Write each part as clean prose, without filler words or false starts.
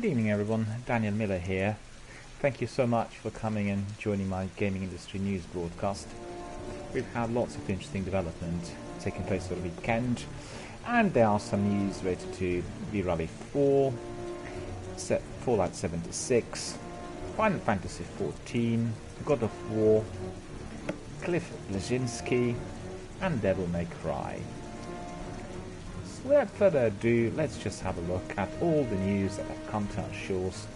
Good evening everyone, Daniel Miller here. Thank you so much for coming and joining my gaming industry news broadcast. We've had lots of interesting development taking place over the weekend, and there are some news related to V-Rally 4, Fallout 76, Final Fantasy 14, God of War, Cliff Bleszinski, and Devil May Cry. So without further ado, let's just have a look at all the news that have come to our shores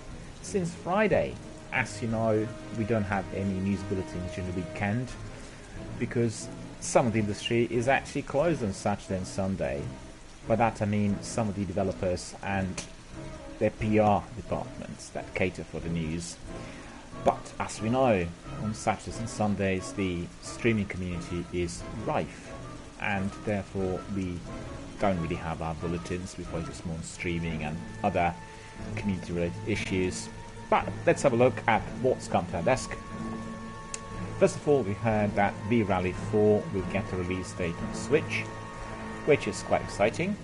since Friday. As you know, we don't have any news bulletins during the weekend because some of the industry is actually closed on Saturday and Sunday. By that I mean some of the developers and their PR departments that cater for the news. But as we know, on Saturdays and Sundays the streaming community is rife, and therefore we don't really have our bulletins. We focus more on streaming and other community related issues. But let's have a look at what's come to our desk. First of all, we heard that V-Rally 4 will get a release date on Switch, which is quite exciting.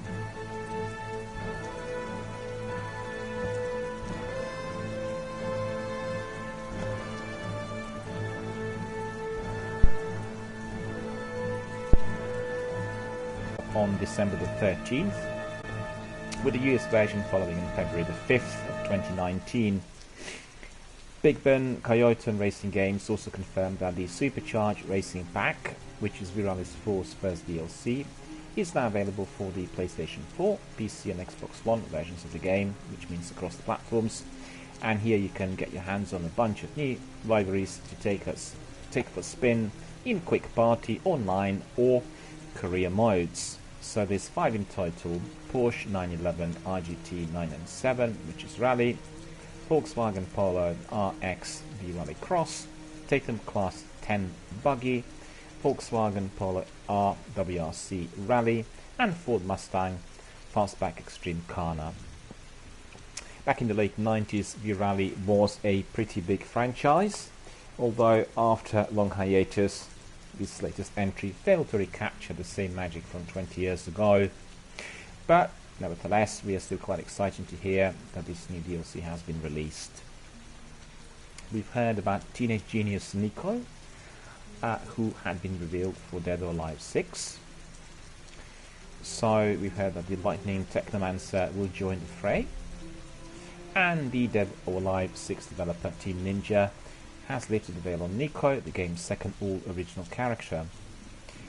On December the 13th, with the US version following on February the 5th of 2019. Big Ben, Coyote and Racing Games also confirmed that the Supercharged Racing Pack, which is V-Rally 4's first DLC, is now available for the PlayStation 4, PC and Xbox One versions of the game, which means across the platforms. And here you can get your hands on a bunch of new libraries to take for a spin in Quick Party, Online or Career modes. So there's 5 in total: Porsche 911 RGT 997, which is Rally, Volkswagen Polo RX V-Rally Cross, Tatum Class 10 Buggy, Volkswagen Polo RWRC Rally, and Ford Mustang Fastback Extreme Karna. Back in the late 90s, V-Rally was a pretty big franchise, although after long hiatus, this latest entry failed to recapture the same magic from 20 years ago. But nevertheless, we are still quite excited to hear that this new DLC has been released. We've heard about teenage genius Nico, who had been revealed for Dead or Alive 6. So we've heard that the Lightning Technomancer will join the fray, and the Dead or Alive 6 developer Team Ninja has lifted the veil on Nico, the game's second all-original character.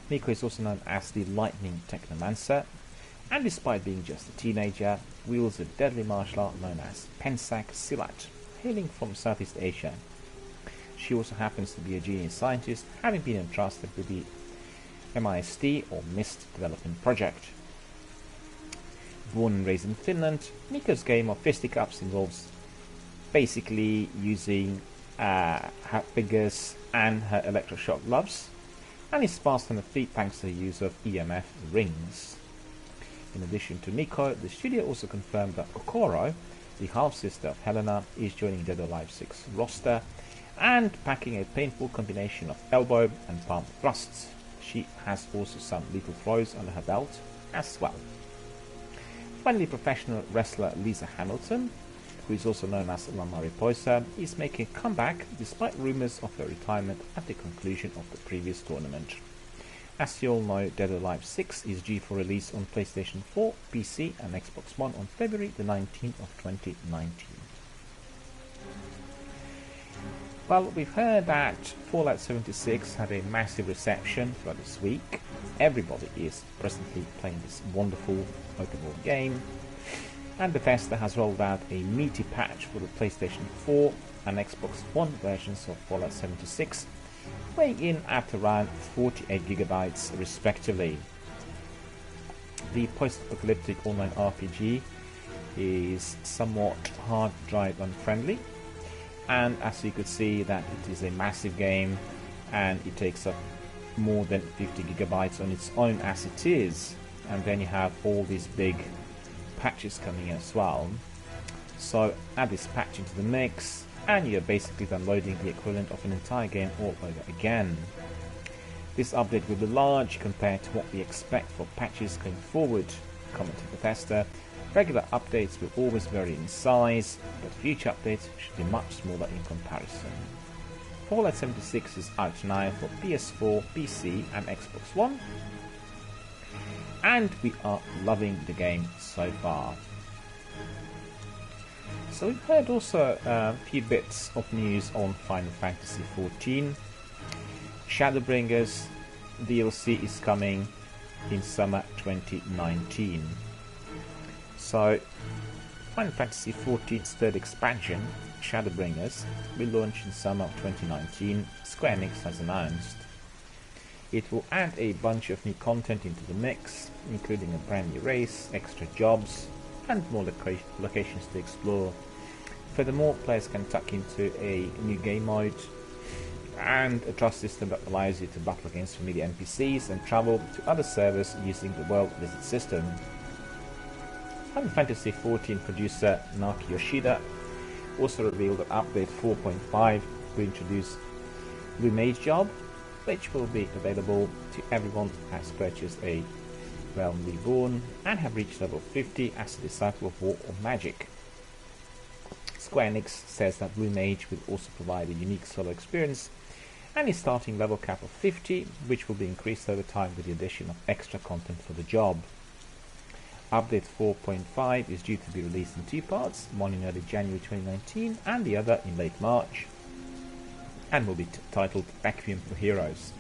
Nico is also known as the Lightning Technomancer, and despite being just a teenager, wields a deadly martial art known as Pensak Silat, hailing from Southeast Asia. She also happens to be a genius scientist, having been entrusted with the MIST or MIST development project. Born and raised in Finland, Nico's game of fisticuffs involves basically using her fingers and her electroshock gloves, and is fast on her feet thanks to the use of EMF rings. In addition to Nico, the studio also confirmed that Kokoro, the half-sister of Helena, is joining Dead or Alive 6 roster and packing a painful combination of elbow and palm thrusts. She has also some lethal throws under her belt as well. Finally, professional wrestler Lisa Hamilton, who is also known as La Mariposa, is making a comeback despite rumours of her retirement at the conclusion of the previous tournament. As you all know, Dead or Alive 6 is due for release on PlayStation 4, PC and Xbox One on February the 19th of 2019. Well, we've heard that Fallout 76 had a massive reception throughout this week. Everybody is presently playing this wonderful open world game, and Bethesda has rolled out a meaty patch for the PlayStation 4 and Xbox One versions of Fallout 76, weighing in at around 48 gigabytes respectively. The post-apocalyptic online RPG is somewhat hard drive unfriendly, and as you could see that it is a massive game and it takes up more than 50 gigabytes on its own as it is, and then you have all these big patches coming as well. So add this patch into the mix and you're basically downloading the equivalent of an entire game all over again. This update will be large compared to what we expect for patches going forward, commented Bethesda, Regular updates will always vary in size, but future updates should be much smaller in comparison. Fallout 76 is out now for PS4, PC and Xbox One, and we are loving the game so far. So we've heard also a few bits of news on Final Fantasy XIV. Shadowbringers DLC is coming in summer 2019. So Final Fantasy XIV's third expansion, Shadowbringers, will launch in summer of 2019, Square Enix has announced. It will add a bunch of new content into the mix, including a brand new race, extra jobs, and more locations to explore. Furthermore, players can tuck into a new game mode and a trust system that allows you to battle against familiar NPCs and travel to other servers using the world visit system. Final Fantasy XIV producer Naoki Yoshida also revealed that Update 4.5 will introduce Blue Mage Job, which will be available to everyone who has purchased a Realm Reborn and have reached level 50 as a Disciple of War or Magic. Square Enix says that Blue Mage will also provide a unique solo experience and a starting level cap of 50, which will be increased over time with the addition of extra content for the job. Update 4.5 is due to be released in two parts, one in early January 2019 and the other in late March, and will be titled Requiem for Heroes.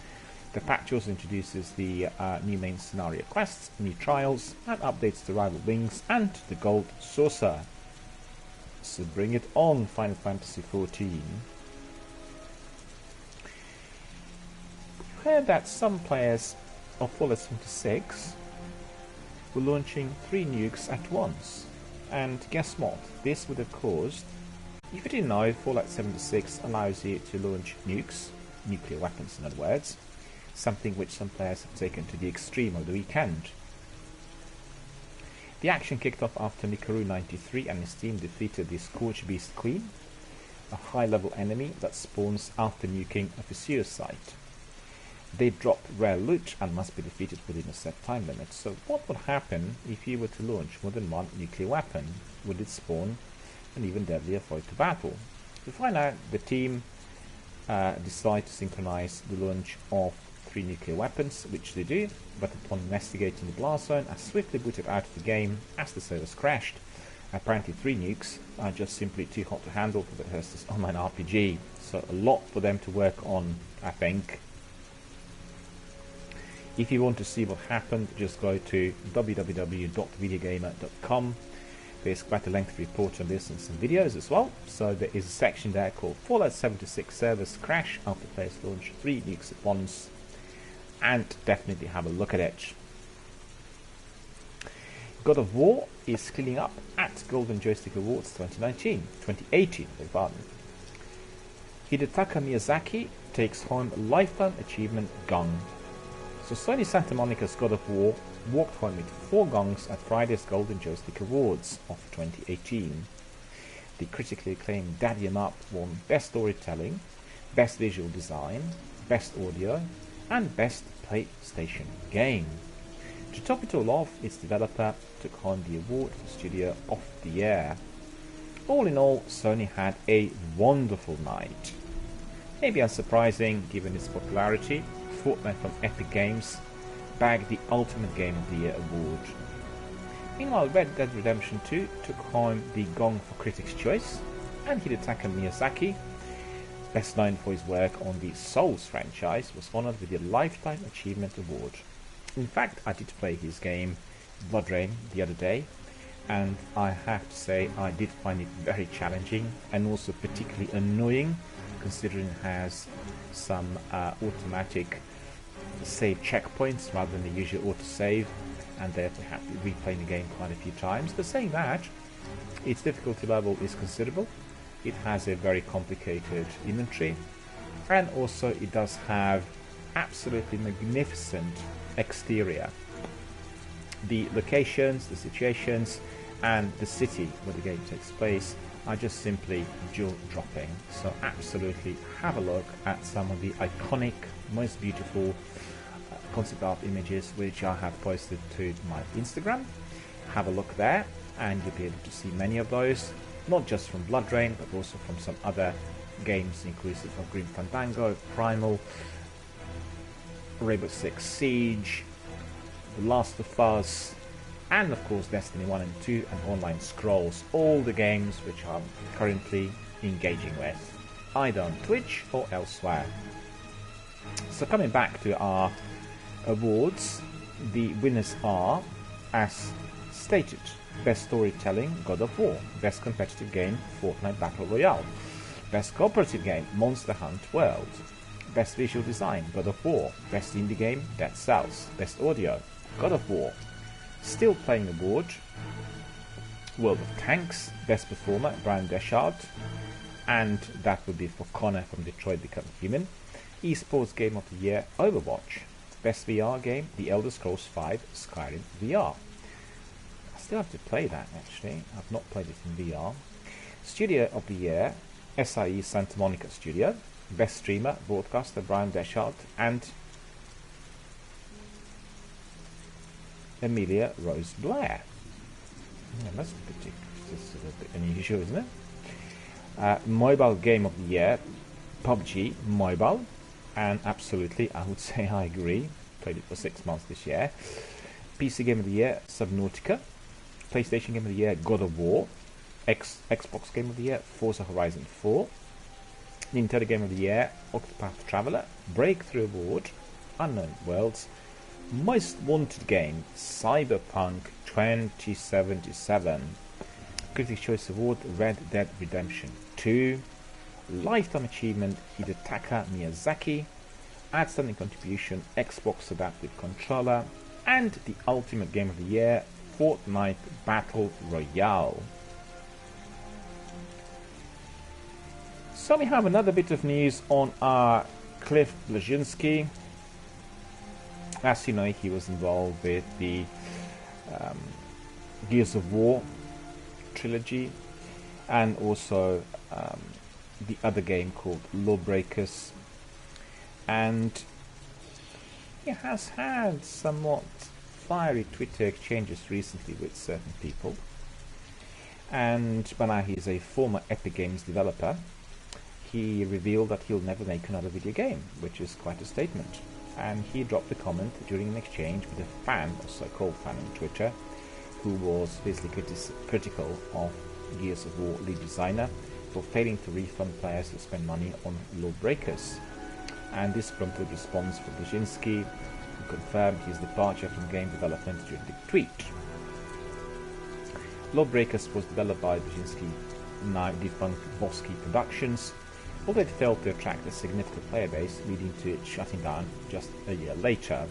The patch also introduces the new main scenario quests, new trials, and updates to Rival Wings and the Gold Saucer. So bring it on, Final Fantasy XIV. We've heard that some players of Fallout 76 were launching 3 nukes at once. And guess what? This would have caused... If you didn't know, Fallout 76 allows you to launch nukes, nuclear weapons in other words, something which some players have taken to the extreme over the weekend. The action kicked off after Nikaru93 and his team defeated the Scorch Beast Queen, a high-level enemy that spawns after nuking a Fissure site. They drop rare loot and must be defeated within a set time limit. So what would happen if you were to launch more than one nuclear weapon? Would it spawn an even deadlier foe to battle? To find out, the team decide to synchronize the launch of 3 nuclear weapons, which they do, but upon investigating the blast zone are swiftly booted out of the game as the servers crashed. Apparently 3 nukes are just simply too hot to handle for Bethesda's online RPG, so a lot for them to work on, I think. If you want to see what happened, just go to www.videogamer.com. There's quite a lengthy report on this and some videos as well. So there is a section there called Fallout 76 servers crash after players launch 3 nukes at once, and definitely have a look at it. God of War is cleaning up at Golden Joystick Awards 2018. Hidetaka Miyazaki takes home a Lifetime Achievement Gung. So Sony Santa Monica's God of War walked home with 4 gongs at Friday's Golden Joystick Awards of 2018. The critically acclaimed Daddy 'em Up won Best Storytelling, Best Visual Design, Best Audio, and Best PlayStation Game. To top it all off, its developer took home the award for Studio of the Year. All in all, Sony had a wonderful night. Maybe unsurprising given its popularity, Fortnite from Epic Games bagged the Ultimate Game of the Year award. Meanwhile, Red Dead Redemption 2 took home the Gong for Critics' Choice, and Hidetaka Miyazaki, best known for his work on the Souls franchise, was honored with the Lifetime Achievement Award. In fact, I did play his game Blood Rain the other day, and I have to say I did find it very challenging and also particularly annoying, considering it has some automatic save checkpoints rather than the usual autosave, and therefore have to replay the game quite a few times. But saying that, its difficulty level is considerable. It has a very complicated inventory, and also it does have absolutely magnificent exterior. The locations, the situations, and the city where the game takes place are just simply jaw-dropping. So absolutely have a look at some of the iconic, most beautiful concept art images which I have posted to my Instagram. Have a look there. and you'll be able to see many of those, not just from Blood Rain, but also from some other games inclusive of Grim Fandango, Primal, Rainbow Six Siege, The Last of Us, and of course Destiny 1 and 2 and Online Scrolls, all the games which I'm currently engaging with, either on Twitch or elsewhere. So coming back to our awards, the winners are, as stated, Best Storytelling, God of War, Best Competitive Game, Fortnite Battle Royale, Best Cooperative Game, Monster Hunt World, Best Visual Design, God of War, Best Indie Game, Dead Cells, Best Audio, God of War, Still Playing Award, World of Tanks, Best Performer, Brian Deschard, and that would be for Connor from Detroit Become Human, Esports Game of the Year, Overwatch, Best VR Game, The Elder Scrolls V, Skyrim VR. I still have to play that actually, I've not played it in VR. Studio of the Year, SIE Santa Monica Studio, Best Streamer, Broadcaster, Brian Deschard, and Amelia Rose Blair. Yeah, that's a bit unusual, isn't it? Mobile Game of the Year, PUBG Mobile, and absolutely, I would say I agree. Played it for 6 months this year. PC Game of the Year, Subnautica. PlayStation Game of the Year, God of War. Xbox Game of the Year, Forza Horizon 4. Nintendo Game of the Year, Octopath Traveler. Breakthrough Award, Unknown Worlds. Most Wanted Game, Cyberpunk 2077. Critics' Choice Award, Red Dead Redemption 2. Lifetime Achievement, Hidetaka Miyazaki. Outstanding Contribution, Xbox Adaptive Controller. And the Ultimate Game of the Year, Fortnite Battle Royale. So we have another bit of news on our Cliff Bleszinski. As you know, he was involved with the Gears of War trilogy, and also the other game called Lawbreakers, and he has had somewhat fiery Twitter exchanges recently with certain people, and now he's a former Epic Games developer. He revealed that he'll never make another video game, which is quite a statement, and he dropped a comment during an exchange with a fan, or so-called fan on Twitter, who was basically critical of Gears of War lead designer for failing to refund players who spend money on Lawbreakers. And this prompted a response from Bleszinski, who confirmed his departure from game development during the tweet. Lawbreakers was developed by Bleszinski, now defunct Bosky Productions, although it failed to attract a significant player base, leading to it shutting down just a year later.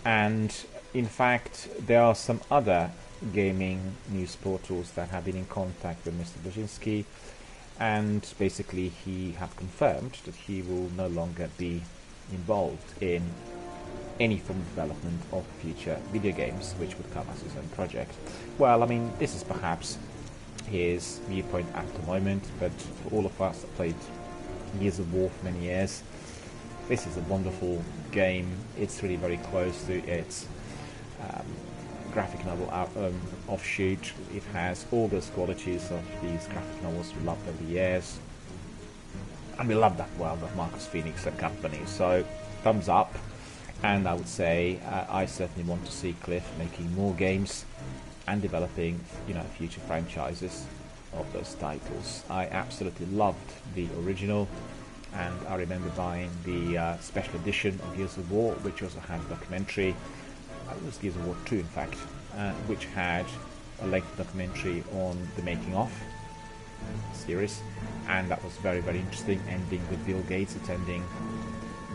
And in fact, there are some other gaming news portals that have been in contact with Mr. Bleszinski, and basically he have confirmed that he will no longer be involved in any form of development of future video games, which would come as his own project. Well, I mean, this is perhaps his viewpoint at the moment, but for all of us that played Gears of War for many years, this is a wonderful game. It's really very close to its graphic novel offshoot. It has all those qualities of these graphic novels we loved over the years, and we love that world of Marcus Phoenix and company. So thumbs up, and I would say I certainly want to see Cliff making more games and developing, future franchises of those titles. I absolutely loved the original, and I remember buying the special edition of Gears of War, which also had a documentary. It was Gears of War 2, in fact, which had a lengthy documentary on the making of series, and that was very, very interesting, ending with Bill Gates attending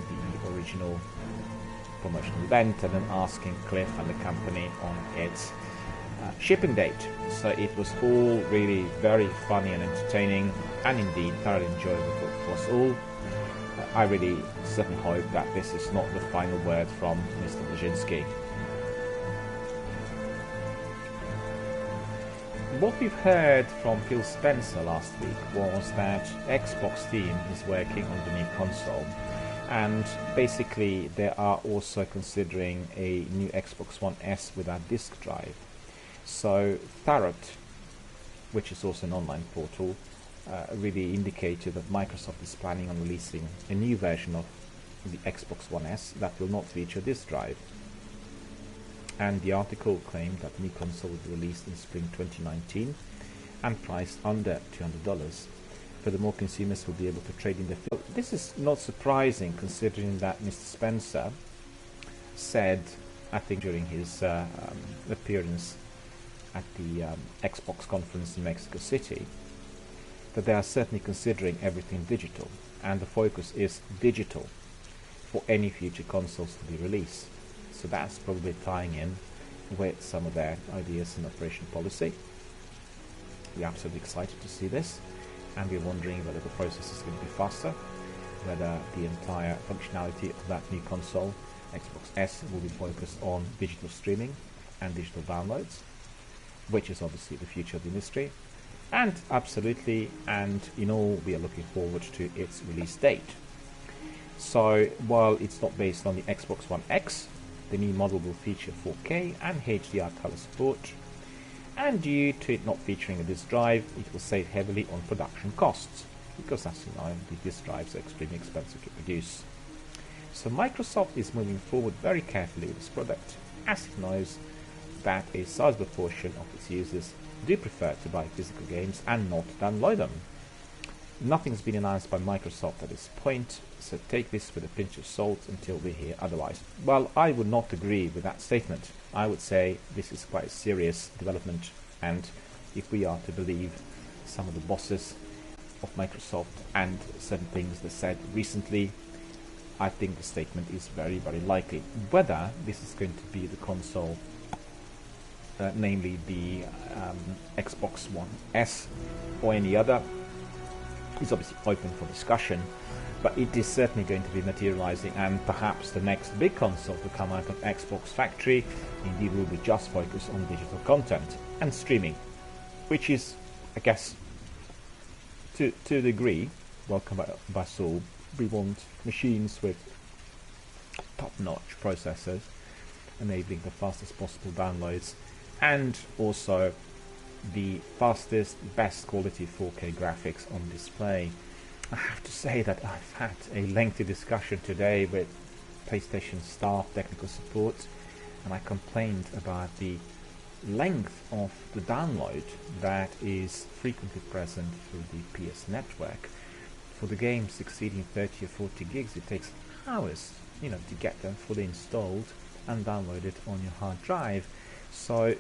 the original promotional event and then asking Cliff and the company on its shipping date. So it was all really very funny and entertaining, and indeed thoroughly enjoyable for us all. I really certainly hope that this is not the final word from Mr. Bleszinski. What we've heard from Phil Spencer last week was that Xbox team is working on the new console, and basically they are also considering a new Xbox One S without disk drive. So Tarot, which is also an online portal, really indicated that Microsoft is planning on releasing a new version of the Xbox One S that will not feature this drive. And the article claimed that the new console will be released in spring 2019 and priced under $200. Furthermore, consumers will be able to trade in their... This is not surprising, considering that Mr. Spencer said, I think during his appearance at the Xbox conference in Mexico City, that they are certainly considering everything digital, and the focus is digital for any future consoles to be released. So that's probably tying in with some of their ideas and operation policy. We're absolutely excited to see this, and we're wondering whether the process is going to be faster, whether the entire functionality of that new console, Xbox S, will be focused on digital streaming and digital downloads, which is obviously the future of the industry. And absolutely, and in all, we are looking forward to its release date. So while it's not based on the Xbox One X, the new model will feature 4K and HDR color support, and due to it not featuring a disk drive, it will save heavily on production costs, because as you know, the disk drives are extremely expensive to produce. So Microsoft is moving forward very carefully with this product, as it knows that a sizable portion of its users do prefer to buy physical games and not download them. Nothing's been announced by Microsoft at this point, so take this with a pinch of salt until we hear otherwise. Well, I would not agree with that statement. I would say this is quite a serious development, and if we are to believe some of the bosses of Microsoft and certain things they said recently, I think the statement is very, very likely. Whether this is going to be the console, namely the Xbox One S or any other, is obviously open for discussion, but it is certainly going to be materializing, and perhaps the next big console to come out of Xbox Factory indeed will be just focused on digital content and streaming, which is, I guess, to a degree, welcome by Saul. We want machines with top-notch processors enabling the fastest possible downloads, and also the fastest, best quality 4K graphics on display. I have to say that I've had a lengthy discussion today with PlayStation staff, technical support, and I complained about the length of the download that is frequently present through the PS network. For the games exceeding 30 or 40 gigs, it takes hours, to get them fully installed and downloaded on your hard drive. So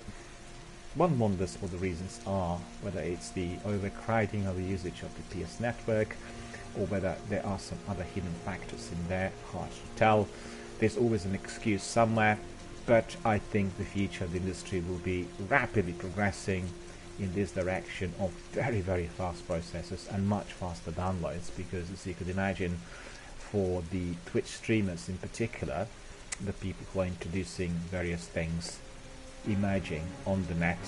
one wonders what the reasons are, whether it's the overcrowding of the usage of the PS network, or whether there are some other hidden factors in there. Hard to tell. There's always an excuse somewhere, but I think the future of the industry will be rapidly progressing in this direction of very, very fast processors and much faster downloads, because as you could imagine, for the Twitch streamers in particular, the people who are introducing various things emerging on the net,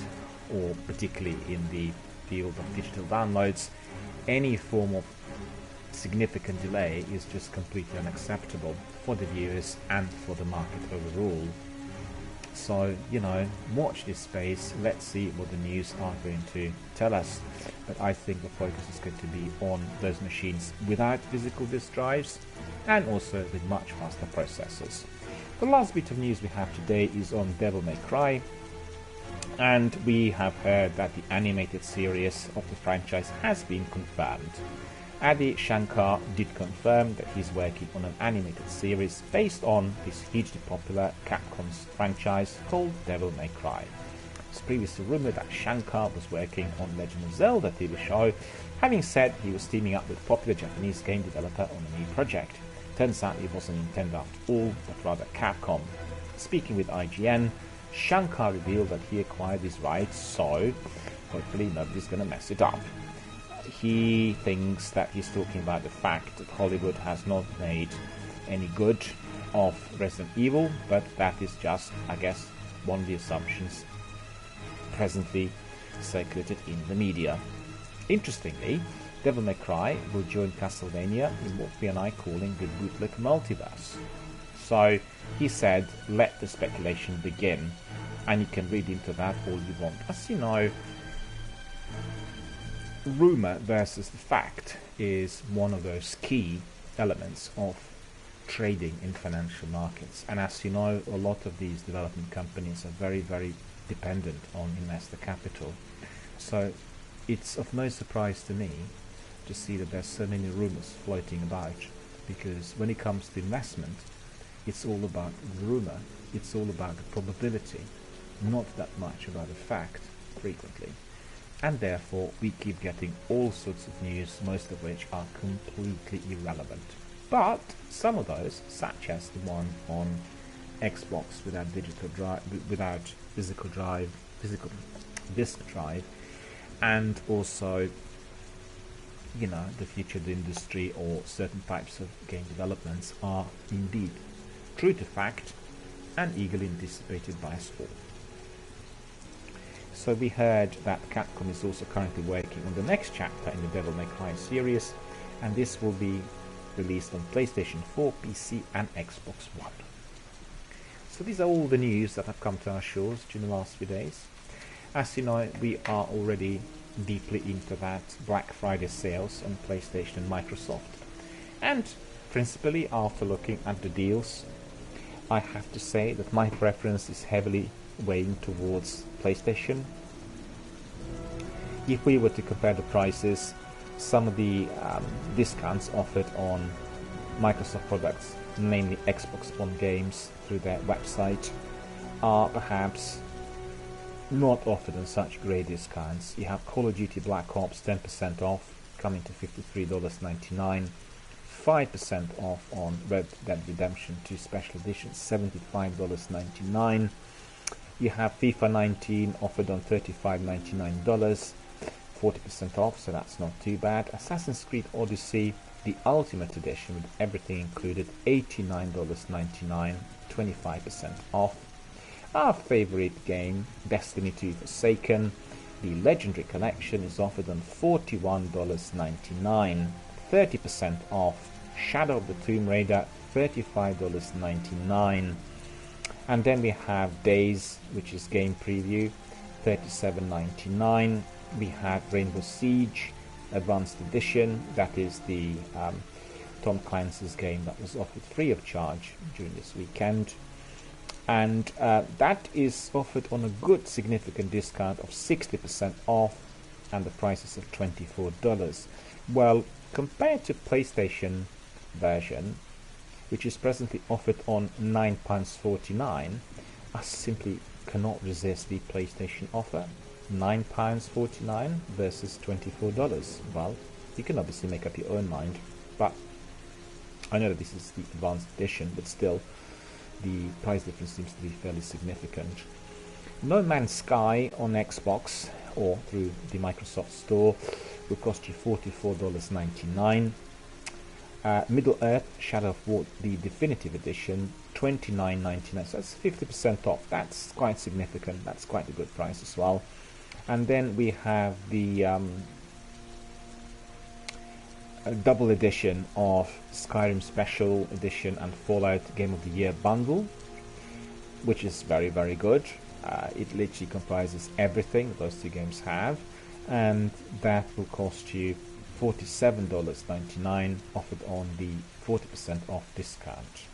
or particularly in the field of digital downloads, any form of significant delay is just completely unacceptable for the viewers and for the market overall. So, watch this space. Let's see what the news are going to tell us. But I think the focus is going to be on those machines without physical disk drives, and also with much faster processors. The last bit of news we have today is on Devil May Cry, and we have heard that the animated series of the franchise has been confirmed. Adi Shankar did confirm that he's working on an animated series based on his hugely popular Capcom's franchise called Devil May Cry. It's previously rumored that Shankar was working on Legend of Zelda TV show, having said he was teaming up with popular Japanese game developer on a new project. Turns out it wasn't Nintendo after all, but rather Capcom. Speaking with IGN, Shankar revealed that he acquired these rights, so hopefully nobody's gonna mess it up. He thinks that he's talking about the fact that Hollywood has not made any good of Resident Evil, but that is just, I guess, one of the assumptions presently circulated in the media. Interestingly, Devil May Cry will join Castlevania in what we and I calling the bootleg multiverse. So he said, let the speculation begin. and you can read into that all you want. As you know, rumor versus the fact is one of those key elements of trading in financial markets. And as you know, a lot of these development companies are very, very dependent on investor capital. So it's of no surprise to me to see that there's so many rumors floating about, because when it comes to investment, it's all about the rumor, it's all about the probability, not that much about the fact frequently. And therefore we keep getting all sorts of news, most of which are completely irrelevant. But some of those, such as the one on Xbox without physical disk drive, and also, you know, the future of the industry or certain types of game developments, are indeed true to fact and eagerly anticipated by us all. So we heard that Capcom is also currently working on the next chapter in the Devil May Cry series, and this will be released on PlayStation 4, PC and Xbox One. So these are all the news that have come to our shores during the last few days. As you know, we are already deeply into that Black Friday sales on PlayStation and Microsoft. And principally, after looking at the deals, I have to say that my preference is heavily weighing towards PlayStation. If we were to compare the prices, some of the discounts offered on Microsoft products, namely Xbox One games through their website, are perhaps not offered on such great discounts. You have Call of Duty Black Ops 10% off, coming to $53.99, 5% off on Red Dead Redemption 2 Special Edition, $75.99. You have FIFA 19 offered on $35.99, 40% off, so that's not too bad. Assassin's Creed Odyssey, the Ultimate Edition with everything included, $89.99, 25% off. Our favorite game, Destiny 2 Forsaken, the Legendary Collection, is offered on $41.99, 30% off. Shadow of the Tomb Raider, $35.99. And then we have Days, which is game preview, $37.99. We have Rainbow Siege Advanced Edition, that is the Tom Clancy's game that was offered free of charge during this weekend. And that is offered on a good significant discount of 60% off, and the price is of $24. Well, compared to PlayStation version, which is presently offered on £9.49, I simply cannot resist the PlayStation offer. £9.49 versus $24. Well, you can obviously make up your own mind, but I know that this is the advanced edition, but still the price difference seems to be fairly significant. No Man's Sky on Xbox or through the Microsoft Store will cost you $44.99. Middle Earth Shadow of War, the Definitive Edition, $29.99, so that's 50% off. That's quite significant, that's quite a good price as well. And then we have the double edition of Skyrim Special Edition and Fallout Game of the Year bundle, which is very, very good. It literally comprises everything those two games have, and that will cost you $47.99, offered on the 40% off discount.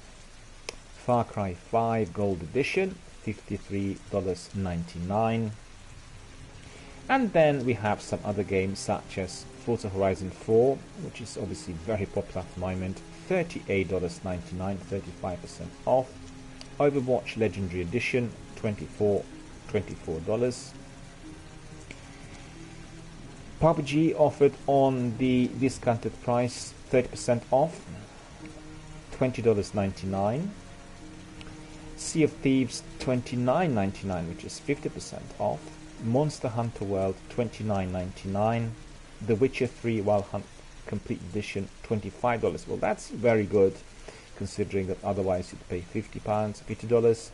Far Cry 5 Gold Edition, $53.99. And then we have some other games such as Forza Horizon 4, which is obviously very popular at the moment, $38.99, 35% off. Overwatch Legendary Edition, $24. PUBG offered on the discounted price, 30% off, $20.99. Sea of Thieves, $29.99, which is 50% off. Monster Hunter World, $29.99. The Witcher 3 Wild Hunt Complete Edition, $25. Well, that's very good, considering that otherwise you'd pay $50.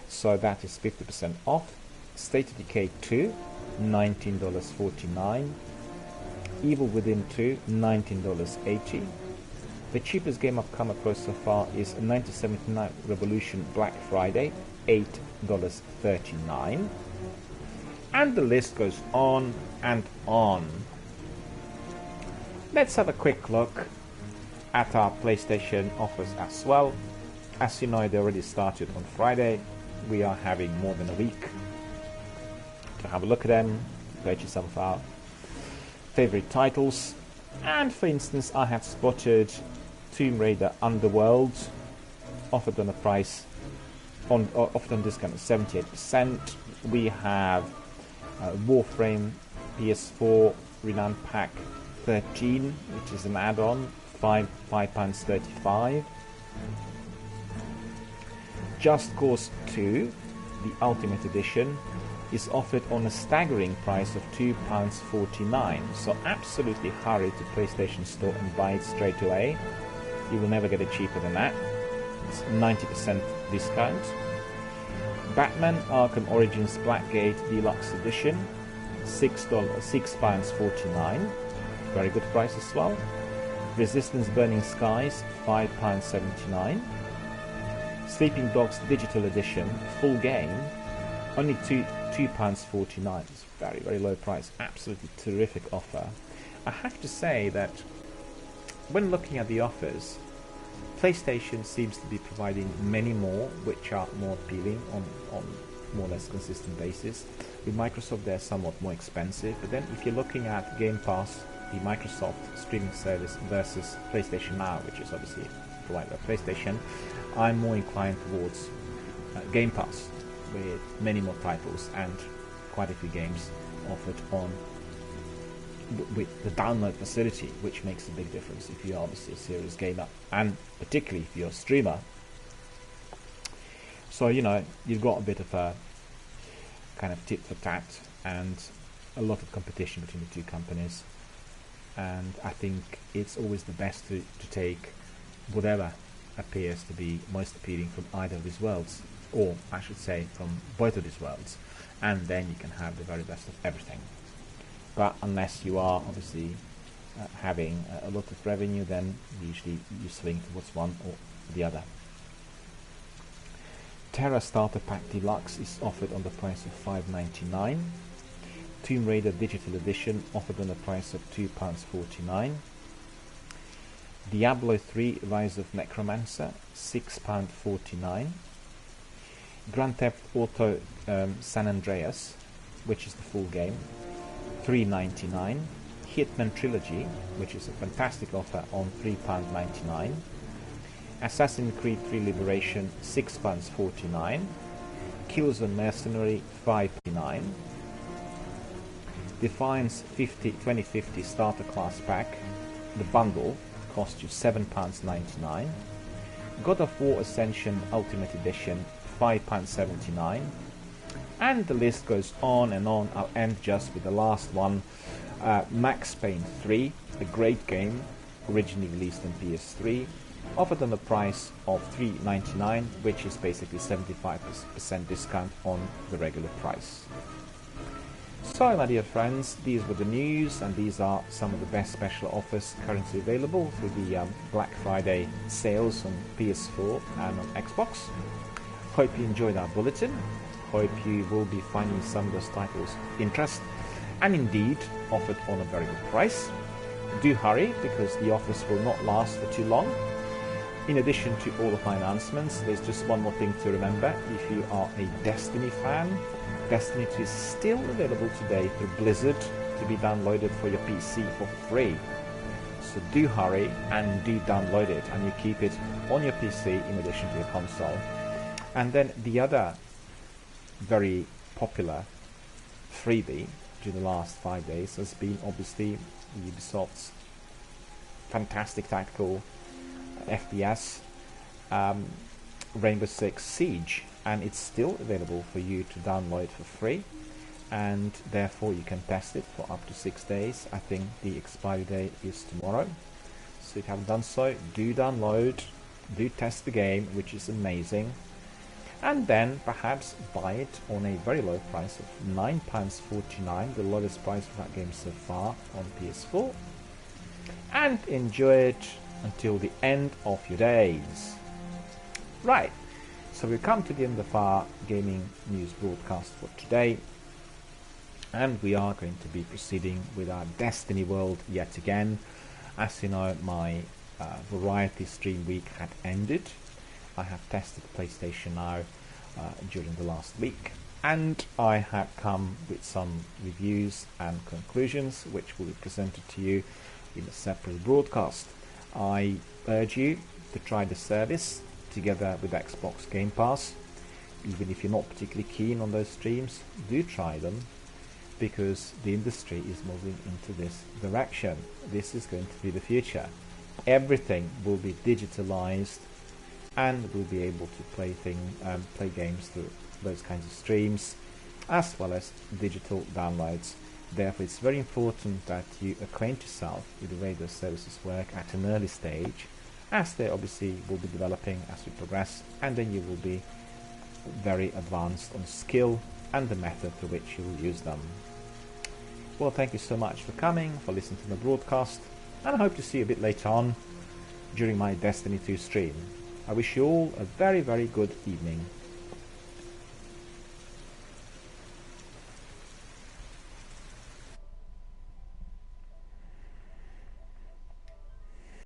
So that is 50% off. State of Decay 2, $19.49. Evil Within 2, $19.80. The cheapest game I've come across so far is 1979 Revolution Black Friday, $8.39. And the list goes on and on. Let's have a quick look at our PlayStation offers as well. As you know, they already started on Friday. We are having more than a week to have a look at them, purchase some of our favorite titles. And for instance, I have spotted Tomb Raider Underworld offered on a price offered on discount of 78%. We have Warframe PS4 Renown Pack 13, which is an add-on, £5.35. Just Cause 2, the Ultimate Edition, is offered on a staggering price of £2.49. So absolutely hurry to PlayStation Store and buy it straight away. You will never get it cheaper than that. It's 90% discount. Batman Arkham Origins Blackgate Deluxe Edition, £6.49. Very good price as well. Resistance Burning Skies, £5.79. Sleeping Dogs Digital Edition, full game, only £2.49. It's very, very low price. Absolutely terrific offer. I have to say that when looking at the offers, PlayStation seems to be providing many more, which are more appealing on more or less consistent basis. With Microsoft, they're somewhat more expensive. But then if you're looking at Game Pass, the Microsoft streaming service versus PlayStation Now, which is obviously provided by PlayStation, I'm more inclined towards Game Pass, with many more titles and quite a few games offered on with the download facility, which makes a big difference if you're obviously a serious gamer, and particularly if you're a streamer. So you know, you've got a bit of a kind of tit for tat and a lot of competition between the two companies, and I think it's always the best to take whatever appears to be most appealing from either of these worlds, or I should say from both of these worlds, and then you can have the very best of everything. But unless you are obviously having a lot of revenue, then usually you swing towards one or the other. Terra Starter Pack Deluxe is offered on the price of £5.99. Tomb Raider Digital Edition offered on the price of £2.49. Diablo 3 Rise of Necromancer, £6.49. Grand Theft Auto San Andreas, which is the full game, £3.99. Hitman Trilogy, which is a fantastic offer, on £3.99. Assassin's Creed 3 Liberation, £6.49. Killzone Mercenary, £5.99. Defiance 2050 Starter Class Pack, the bundle, costs you £7.99. God of War Ascension Ultimate Edition, £5.79. And the list goes on and on. I'll end just with the last one. Max Payne 3, a great game, originally released on PS3, offered on the price of $3.99, which is basically 75% discount on the regular price. So my dear friends, these were the news, and these are some of the best special offers currently available through the Black Friday sales on PS4 and on Xbox. Hope you enjoyed our bulletin. Hope you will be finding some of those titles of interest, and indeed offered on a very good price. Do hurry, because the offers will not last for too long. In addition to all of my announcements, there's just one more thing to remember. If you are a Destiny fan, Destiny 2 is still available today through Blizzard to be downloaded for your PC for free. So do hurry and do download it, and you keep it on your PC in addition to your console. And then the other very popular freebie during the last 5 days has been obviously Ubisoft's fantastic tactical FPS Rainbow Six Siege, and it's still available for you to download for free, and therefore you can test it for up to 6 days. I think the expiry date is tomorrow, so if you haven't done so, do download, do test the game, which is amazing, and then perhaps buy it on a very low price of £9.49, the lowest price for that game so far on PS4, and enjoy it until the end of your days. Right, so we've come to the end of our gaming news broadcast for today, and we are going to be proceeding with our Destiny world yet again. As you know, my variety stream week had ended. I have tested PlayStation Now during the last week, and I have come with some reviews and conclusions which will be presented to you in a separate broadcast. I urge you to try the service together with Xbox Game Pass. Even if you're not particularly keen on those streams, do try them, because the industry is moving into this direction. This is going to be the future. Everything will be digitalized, and we'll be able to play games through those kinds of streams, as well as digital downloads. Therefore, it's very important that you acquaint yourself with the way those services work at an early stage, as they obviously will be developing as we progress, and then you will be very advanced on skill and the method through which you will use them. Well, thank you so much for coming, for listening to the broadcast, and I hope to see you a bit later on during my Destiny 2 stream. I wish you all a very, very good evening.